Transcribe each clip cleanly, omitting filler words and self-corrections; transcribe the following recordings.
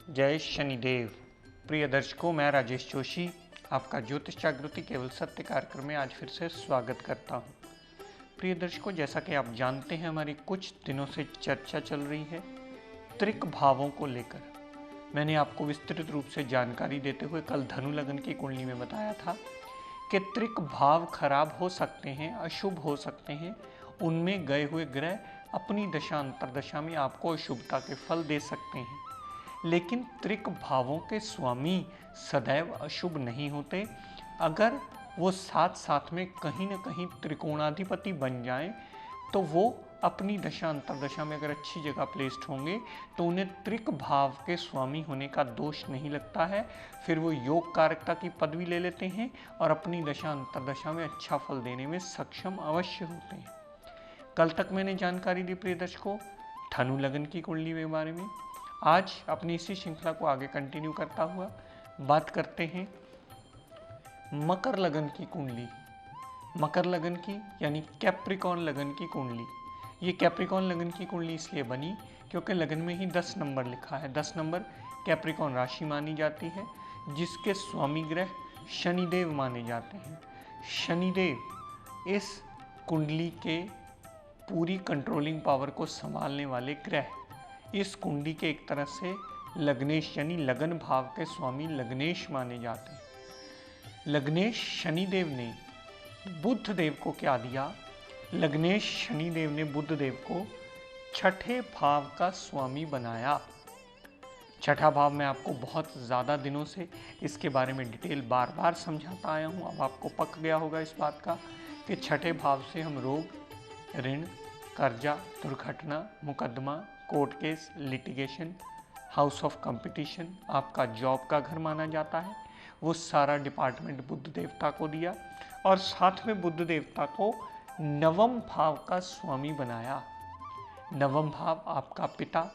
जय शनिदेव। प्रिय दर्शकों, मैं राजेश जोशी आपका ज्योतिष जागृति केवल सत्य कार्यक्रम में आज फिर से स्वागत करता हूं। प्रिय दर्शकों, जैसा कि आप जानते हैं, हमारी कुछ दिनों से चर्चा चल रही है त्रिक भावों को लेकर। मैंने आपको विस्तृत रूप से जानकारी देते हुए कल धनु लगन की कुंडली में बताया था कि त्रिक भाव खराब हो सकते हैं, अशुभ हो सकते हैं। उनमें गए हुए ग्रह अपनी दशा अंतरदशा में आपको अशुभता के फल दे सकते हैं, लेकिन त्रिक भावों के स्वामी सदैव अशुभ नहीं होते। अगर वो साथ साथ में कहीं न कहीं त्रिकोणाधिपति बन जाएं, तो वो अपनी दशा अंतरदशा में अगर अच्छी जगह प्लेस्ड होंगे तो उन्हें त्रिक भाव के स्वामी होने का दोष नहीं लगता है। फिर वो योग कारकता की पदवी ले लेते हैं और अपनी दशा अंतरदशा में अच्छा फल देने में सक्षम अवश्य होते हैं। कल तक मैंने जानकारी दी प्रिय दर्शकों धनु लगन की कुंडली के बारे में। आज अपनी इसी श्रृंखला को आगे कंटिन्यू करता हुआ बात करते हैं मकर लगन की कुंडली। मकर लगन की यानी कैप्रिकॉर्न लगन की कुंडली। ये कैप्रिकॉर्न लगन की कुंडली इसलिए बनी क्योंकि लगन में ही 10 नंबर लिखा है। 10 नंबर कैप्रिकॉर्न राशि मानी जाती है, जिसके स्वामी ग्रह शनिदेव माने जाते हैं। शनिदेव इस कुंडली के पूरी कंट्रोलिंग पावर को संभालने वाले ग्रह। इस कुंडली के एक तरह से लग्नेश यानी लगन भाव के स्वामी लग्नेश माने जाते हैं। लग्नेश शनिदेव ने बुध देव को क्या दिया? लग्नेश शनिदेव ने बुध देव को छठे भाव का स्वामी बनाया। छठा भाव मैं आपको बहुत ज़्यादा दिनों से इसके बारे में डिटेल बार बार समझाता आया हूँ। अब आपको पक गया होगा इस बात का कि छठे भाव से हम रोग, ऋण, कर्जा, दुर्घटना, मुकदमा, court case, litigation, house of competition, आपका जॉब का घर माना जाता है। वो सारा डिपार्टमेंट बुध देवता को दिया और साथ में बुध देवता को नवम भाव का स्वामी बनाया। नवम भाव आपका पिता,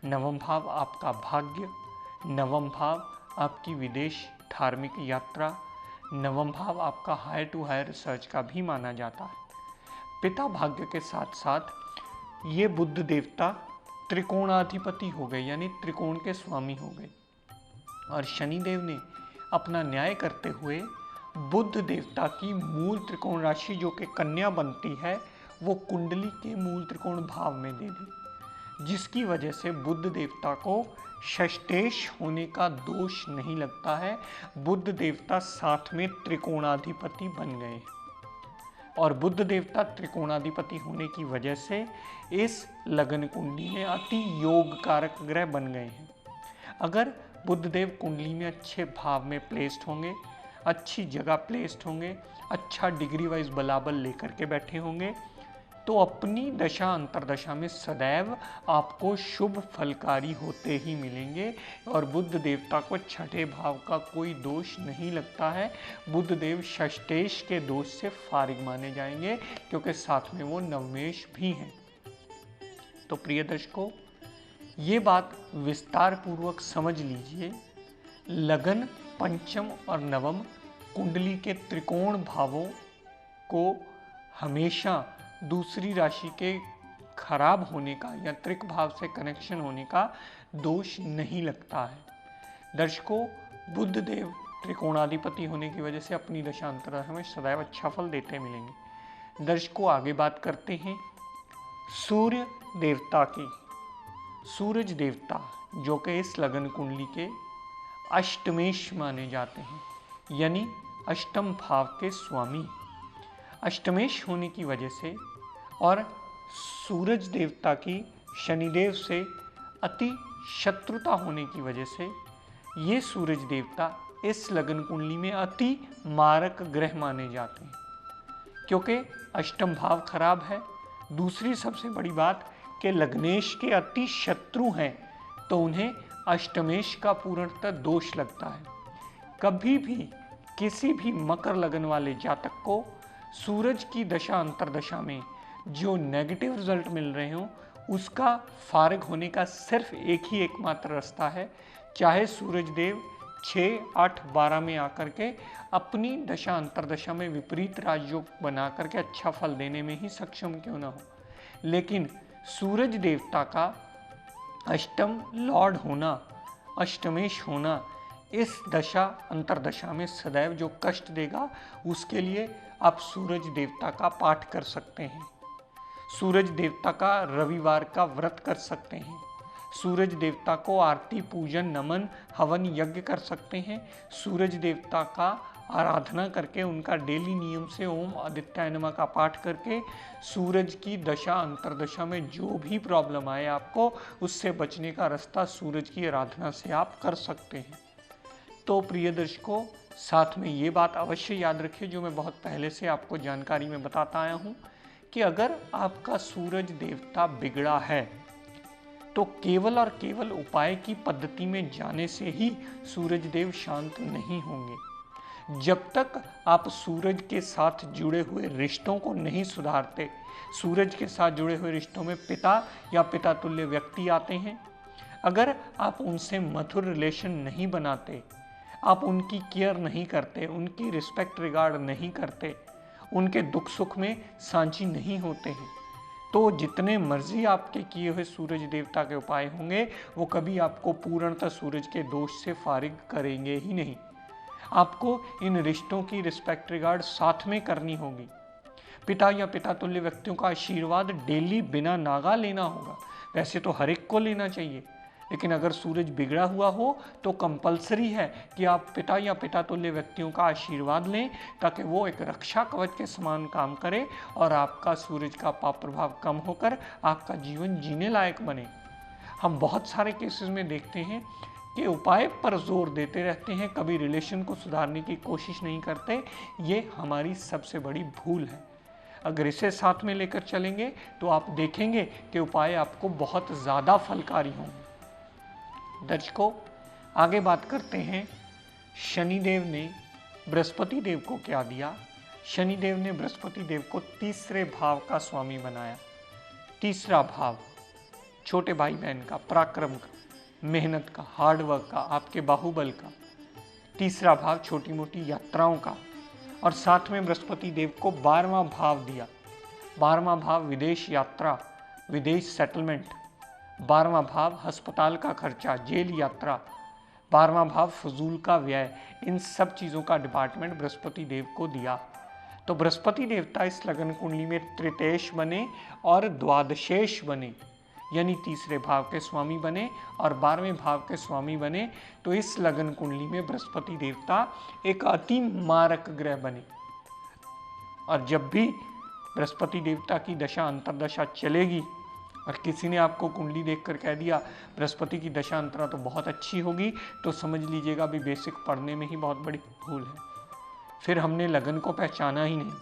नवम भाव आपका भाग्य, नवम भाव आपकी विदेश धार्मिक यात्रा, नवम भाव आपका हायर टू हायर रिसर्च का भी माना जाता है। पिता भाग्य के साथ साथ ये बुध देवता त्रिकोणाधिपति हो गए, यानी त्रिकोण के स्वामी हो गए। और शनिदेव ने अपना न्याय करते हुए बुध देवता की मूल त्रिकोण राशि जो कि कन्या बनती है, वो कुंडली के मूल त्रिकोण भाव में दे दी, जिसकी वजह से बुध देवता को षष्ठेश होने का दोष नहीं लगता है। बुध देवता साथ में त्रिकोणाधिपति बन गए और बुध देवता त्रिकोणाधिपति होने की वजह से इस लगन कुंडली में अति योग कारक ग्रह बन गए हैं। अगर बुध देव कुंडली में अच्छे भाव में प्लेस्ड होंगे, अच्छी जगह प्लेस्ड होंगे, अच्छा डिग्री वाइज बलाबल लेकर के बैठे होंगे, तो अपनी दशा अंतरदशा में सदैव आपको शुभ फलकारी होते ही मिलेंगे और बुध देवता को छठे भाव का कोई दोष नहीं लगता है। बुध देव षष्ठेश के दोष से फारिग माने जाएंगे क्योंकि साथ में वो नवमेश भी हैं। तो प्रिय दर्शकों, ये बात विस्तार पूर्वक समझ लीजिए। लगन, पंचम और नवम कुंडली के त्रिकोण भावों को हमेशा दूसरी राशि के खराब होने का या त्रिक भाव से कनेक्शन होने का दोष नहीं लगता है। दर्शकों, बुध देव त्रिकोणाधिपति होने की वजह से अपनी दशा अंतरदशा में सदैव अच्छा फल देते मिलेंगे। दर्शकों, आगे बात करते हैं सूर्य देवता की। सूरज देवता जो कि इस लगन कुंडली के अष्टमेश माने जाते हैं, यानी अष्टम भाव के स्वामी। अष्टमेश होने की वजह से और सूरज देवता की शनिदेव से अति शत्रुता होने की वजह से ये सूरज देवता इस लगन कुंडली में अति मारक ग्रह माने जाते हैं, क्योंकि अष्टम भाव खराब है, दूसरी सबसे बड़ी बात कि लग्नेश के अति शत्रु हैं तो उन्हें अष्टमेश का पूर्णतः दोष लगता है। कभी भी किसी भी मकर लगन वाले जातक को सूरज की दशा अंतरदशा में जो नेगेटिव रिजल्ट मिल रहे हो उसका फारिग होने का सिर्फ एकमात्र रास्ता है, चाहे सूरज देव 6, 8, 12 में आकर के अपनी दशा अंतरदशा में विपरीत राजयोग बना करके अच्छा फल देने में ही सक्षम क्यों ना हो, लेकिन सूरज देवता का अष्टम लॉर्ड होना, अष्टमेश होना इस दशा अंतरदशा में सदैव जो कष्ट देगा, उसके लिए आप सूरज देवता का पाठ कर सकते हैं, सूरज देवता का रविवार का व्रत कर सकते हैं, सूरज देवता को आरती पूजन नमन हवन यज्ञ कर सकते हैं, सूरज देवता का आराधना करके उनका डेली नियम से ओम आदित्याय नमः का पाठ करके सूरज की दशा अंतरदशा में जो भी प्रॉब्लम आए आपको उससे बचने का रास्ता सूरज की आराधना से आप कर सकते हैं। तो प्रिय दर्शकों, साथ में ये बात अवश्य याद रखिए जो मैं बहुत पहले से आपको जानकारी में बताता आया हूँ कि अगर आपका सूरज देवता बिगड़ा है तो केवल और केवल उपाय की पद्धति में जाने से ही सूरज देव शांत नहीं होंगे। जब तक आप सूरज के साथ जुड़े हुए रिश्तों को नहीं सुधारते, सूरज के साथ जुड़े हुए रिश्तों में पिता या पिता तुल्य व्यक्ति आते हैं, अगर आप उनसे मधुर रिलेशन नहीं बनाते, आप उनकी केयर नहीं करते, उनकी रिस्पेक्ट रिगार्ड नहीं करते, उनके दुख सुख में सांझी नहीं होते हैं, तो जितने मर्जी आपके किए हुए सूरज देवता के उपाय होंगे वो कभी आपको पूर्णतः सूरज के दोष से फारिग करेंगे ही नहीं। आपको इन रिश्तों की रिस्पेक्ट रिगार्ड साथ में करनी होगी। पिता या पिता तुल्य व्यक्तियों का आशीर्वाद डेली बिना नागा लेना होगा। वैसे तो हर एक को लेना चाहिए, लेकिन अगर सूरज बिगड़ा हुआ हो तो कंपलसरी है कि आप पिता या पिता तुल्य व्यक्तियों का आशीर्वाद लें, ताकि वो एक रक्षा कवच के समान काम करे और आपका सूरज का पाप प्रभाव कम होकर आपका जीवन जीने लायक बने। हम बहुत सारे केसेस में देखते हैं कि उपाय पर जोर देते रहते हैं, कभी रिलेशन को सुधारने की कोशिश नहीं करते। ये हमारी सबसे बड़ी भूल है। अगर इसे साथ में लेकर चलेंगे तो आप देखेंगे कि उपाय आपको बहुत ज़्यादा फलकारी होंगे। दर्शकों, आगे बात करते हैं शनिदेव ने बृहस्पति देव को क्या दिया। शनिदेव ने बृहस्पति देव को तीसरे भाव का स्वामी बनाया। तीसरा भाव छोटे भाई बहन का, पराक्रम का, मेहनत का, हार्डवर्क का, आपके बाहुबल का। तीसरा भाव छोटी मोटी यात्राओं का, और साथ में बृहस्पति देव को 12वां भाव दिया। 12वां भाव विदेश यात्रा, विदेश सेटलमेंट। 12वां भाव अस्पताल का खर्चा, जेल यात्रा। 12वां भाव फजूल का व्यय। इन सब चीज़ों का डिपार्टमेंट बृहस्पति देव को दिया। तो बृहस्पति देवता इस लगन कुंडली में तृतीयेश बने और द्वादशेश बने, यानी तीसरे भाव के स्वामी बने और 12वें भाव के स्वामी बने। तो इस लगन कुंडली में बृहस्पति देवता एक अति मारक ग्रह बने। और जब भी बृहस्पति देवता की दशा अंतरदशा चलेगी और किसी ने आपको कुंडली देखकर कह दिया बृहस्पति की दशा अंतरा तो बहुत अच्छी होगी, तो समझ लीजिएगा अभी बेसिक पढ़ने में ही बहुत बड़ी भूल है। फिर हमने लगन को पहचाना ही नहीं।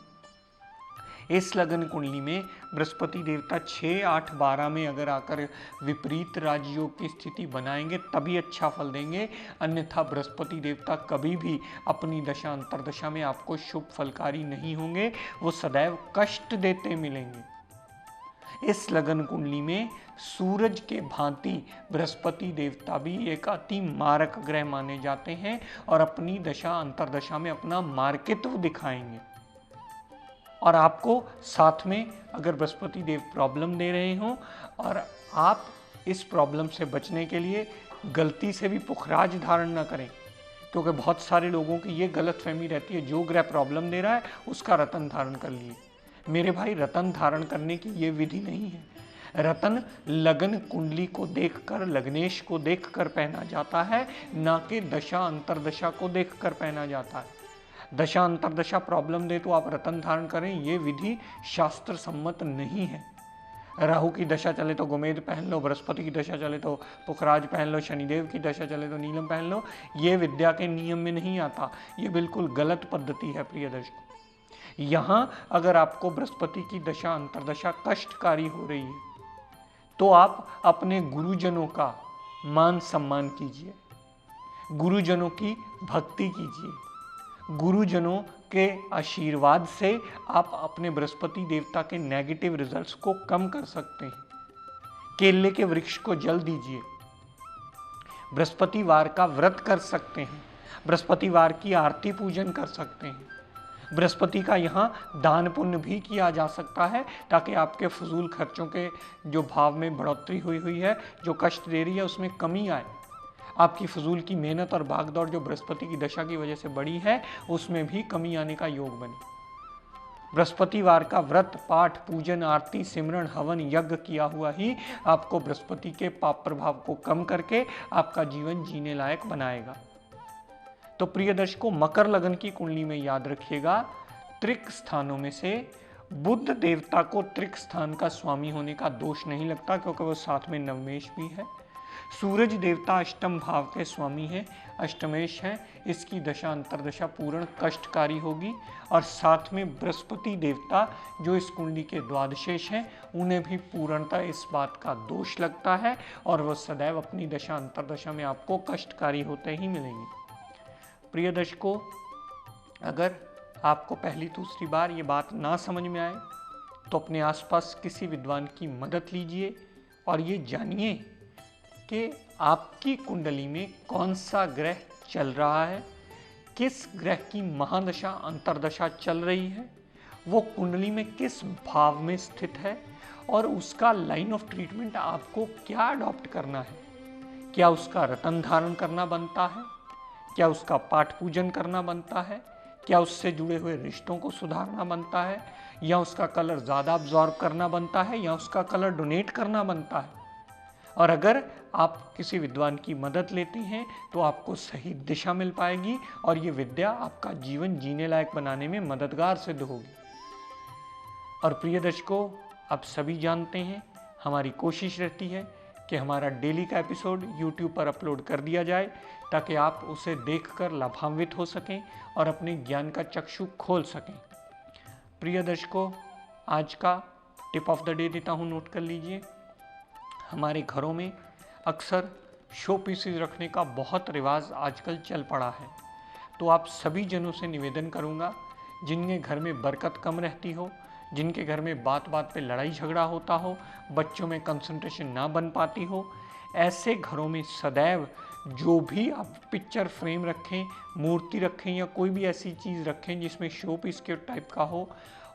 इस लगन कुंडली में बृहस्पति देवता 6, 8, 12 में अगर आकर विपरीत राजयोग की स्थिति बनाएंगे तभी अच्छा फल देंगे, अन्यथा बृहस्पति देवता कभी भी अपनी दशा अंतरदशा में आपको शुभ फलकारी नहीं होंगे, वो सदैव कष्ट देते मिलेंगे। इस लगन कुंडली में सूरज के भांति बृहस्पति देवता भी एक अति मारक ग्रह माने जाते हैं और अपनी दशा अंतरदशा में अपना मार्कित्व दिखाएंगे। और आपको साथ में अगर बृहस्पति देव प्रॉब्लम दे रहे हों और आप इस प्रॉब्लम से बचने के लिए गलती से भी पुखराज धारण न करें, क्योंकि बहुत सारे लोगों की ये गलतफहमी रहती है जो ग्रह प्रॉब्लम दे रहा है उसका रतन धारण कर लिए। मेरे भाई, रतन धारण करने की ये विधि नहीं है। रतन लगन कुंडली को देखकर, लग्नेश को देखकर पहना जाता है, ना कि दशा अंतरदशा को देखकर पहना जाता है। दशा अंतरदशा प्रॉब्लम दे तो आप रतन धारण करें, ये विधि शास्त्र सम्मत नहीं है। राहु की दशा चले तो गोमेद पहन लो, बृहस्पति की दशा चले तो पुखराज पहन लो, शनिदेव की दशा चले तो नीलम पहन लो, ये विद्या के नियम में नहीं आता। ये बिल्कुल गलत पद्धति है प्रिय दर्शकों। यहाँ अगर आपको बृहस्पति की दशा अंतर्दशा कष्टकारी हो रही है तो आप अपने गुरुजनों का मान सम्मान कीजिए, गुरुजनों की भक्ति कीजिए। गुरुजनों के आशीर्वाद से आप अपने बृहस्पति देवता के नेगेटिव रिजल्ट्स को कम कर सकते हैं। केले के वृक्ष को जल दीजिए, बृहस्पतिवार का व्रत कर सकते हैं, बृहस्पतिवार की आरती पूजन कर सकते हैं। बृहस्पति का यहाँ दान पुण्य भी किया जा सकता है ताकि आपके फजूल खर्चों के जो भाव में बढ़ोतरी हुई है, जो कष्ट दे रही है, उसमें कमी आए। आपकी फजूल की मेहनत और भागदौड़ जो बृहस्पति की दशा की वजह से बढ़ी है, उसमें भी कमी आने का योग बने। बृहस्पतिवार का व्रत, पाठ, पूजन, आरती, सिमरन, हवन, यज्ञ किया हुआ ही आपको बृहस्पति के पाप प्रभाव को कम करके आपका जीवन जीने लायक बनाएगा। तो प्रिय दर्शकों, मकर लगन की कुंडली में याद रखिएगा, त्रिक स्थानों में से बुध देवता को त्रिक स्थान का स्वामी होने का दोष नहीं लगता, क्योंकि वो साथ में नवमेश भी है। सूरज देवता अष्टम भाव के स्वामी है, अष्टमेश है। इसकी दशा अंतर्दशा पूर्ण कष्टकारी होगी। और साथ में बृहस्पति देवता जो इस कुंडली के द्वादशेश हैं, उन्हें भी पूर्णतः इस बात का दोष लगता है और वह सदैव अपनी दशा अंतर्दशा में आपको कष्टकारी होते ही मिलेंगे। प्रिय दर्शकों, अगर आपको पहली दूसरी बार ये बात ना समझ में आए तो अपने आसपास किसी विद्वान की मदद लीजिए और ये जानिए कि आपकी कुंडली में कौन सा ग्रह चल रहा है, किस ग्रह की महादशा अंतर्दशा चल रही है, वो कुंडली में किस भाव में स्थित है और उसका लाइन ऑफ ट्रीटमेंट आपको क्या अडॉप्ट करना है। क्या उसका रतन धारण करना बनता है, क्या उसका पाठ पूजन करना बनता है, क्या उससे जुड़े हुए रिश्तों को सुधारना बनता है, या उसका कलर ज़्यादा अब्जॉर्ब करना बनता है, या उसका कलर डोनेट करना बनता है। और अगर आप किसी विद्वान की मदद लेते हैं तो आपको सही दिशा मिल पाएगी और ये विद्या आपका जीवन जीने लायक बनाने में मददगार सिद्ध होगी। और प्रिय दर्शकों, आप सभी जानते हैं, हमारी कोशिश रहती है कि हमारा डेली का एपिसोड YouTube पर अपलोड कर दिया जाए ताकि आप उसे देखकर लाभान्वित हो सकें और अपने ज्ञान का चक्षु खोल सकें। प्रिय दर्शकों, आज का टिप ऑफ द डे देता हूँ, नोट कर लीजिए। हमारे घरों में अक्सर शो पीसेस रखने का बहुत रिवाज आजकल चल पड़ा है। तो आप सभी जनों से निवेदन करूंगा, जिनके घर में बरकत कम रहती हो, जिनके घर में बात बात पे लड़ाई झगड़ा होता हो, बच्चों में कंसंट्रेशन ना बन पाती हो, ऐसे घरों में सदैव जो भी आप पिक्चर फ्रेम रखें, मूर्ति रखें या कोई भी ऐसी चीज़ रखें जिसमें शो पीस के टाइप का हो,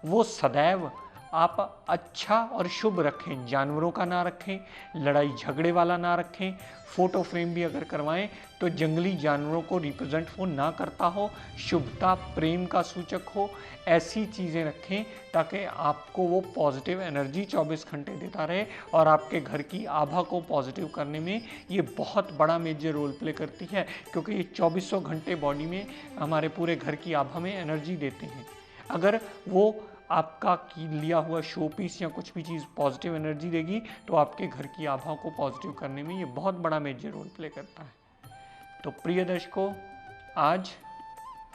वो सदैव आप अच्छा और शुभ रखें। जानवरों का ना रखें, लड़ाई झगड़े वाला ना रखें। फ़ोटो फ्रेम भी अगर करवाएं तो जंगली जानवरों को रिप्रेजेंट वो ना करता हो, शुभता प्रेम का सूचक हो, ऐसी चीज़ें रखें ताकि आपको वो पॉजिटिव एनर्जी 24 घंटे देता रहे और आपके घर की आभा को पॉजिटिव करने में ये बहुत बड़ा मेजर रोल प्ले करती है, क्योंकि ये 2400 घंटे बॉडी में हमारे पूरे घर की आभा में एनर्जी देते हैं। अगर वो आपका लिया हुआ शो पीस या कुछ भी चीज़ पॉजिटिव एनर्जी देगी तो आपके घर की आभा को पॉजिटिव करने में ये बहुत बड़ा मेजर रोल प्ले करता है। तो प्रिय दर्शकों, आज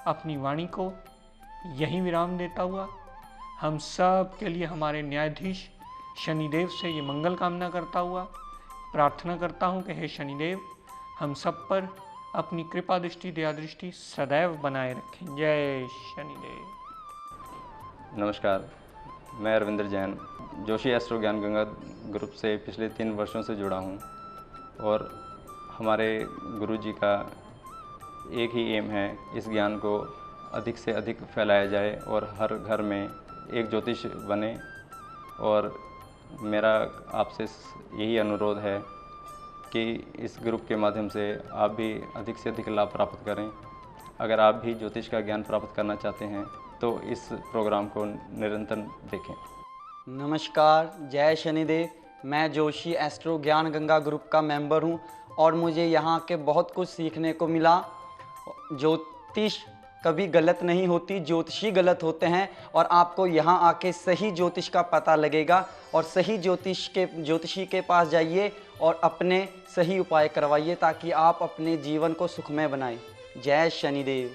अपनी वाणी को यहीं विराम देता हुआ हम सब के लिए हमारे न्यायाधीश शनिदेव से ये मंगल कामना करता हुआ प्रार्थना करता हूँ कि हे शनिदेव, हम सब पर अपनी कृपा दृष्टि दया दृष्टि सदैव बनाए रखें। जय शनिदेव। नमस्कार, मैं रविंद्र जैन जोशी एस्ट्रो ज्ञान गंगा ग्रुप से पिछले 3 वर्षों से जुड़ा हूँ और हमारे गुरुजी का एक ही एम है, इस ज्ञान को अधिक से अधिक फैलाया जाए और हर घर में एक ज्योतिष बने। और मेरा आपसे यही अनुरोध है कि इस ग्रुप के माध्यम से आप भी अधिक से अधिक लाभ प्राप्त करें। अगर आप भी ज्योतिष का ज्ञान प्राप्त करना चाहते हैं तो इस प्रोग्राम को निरंतर देखें। नमस्कार, जय शनिदेव। मैं जोशी एस्ट्रो ज्ञान गंगा ग्रुप का मेंबर हूं और मुझे यहां के बहुत कुछ सीखने को मिला। ज्योतिष कभी गलत नहीं होती, ज्योतिषी गलत होते हैं और आपको यहां आके सही ज्योतिष का पता लगेगा और सही ज्योतिषी के पास जाइए और अपने सही उपाय करवाइए ताकि आप अपने जीवन को सुखमय बनाएं। जय शनिदेव।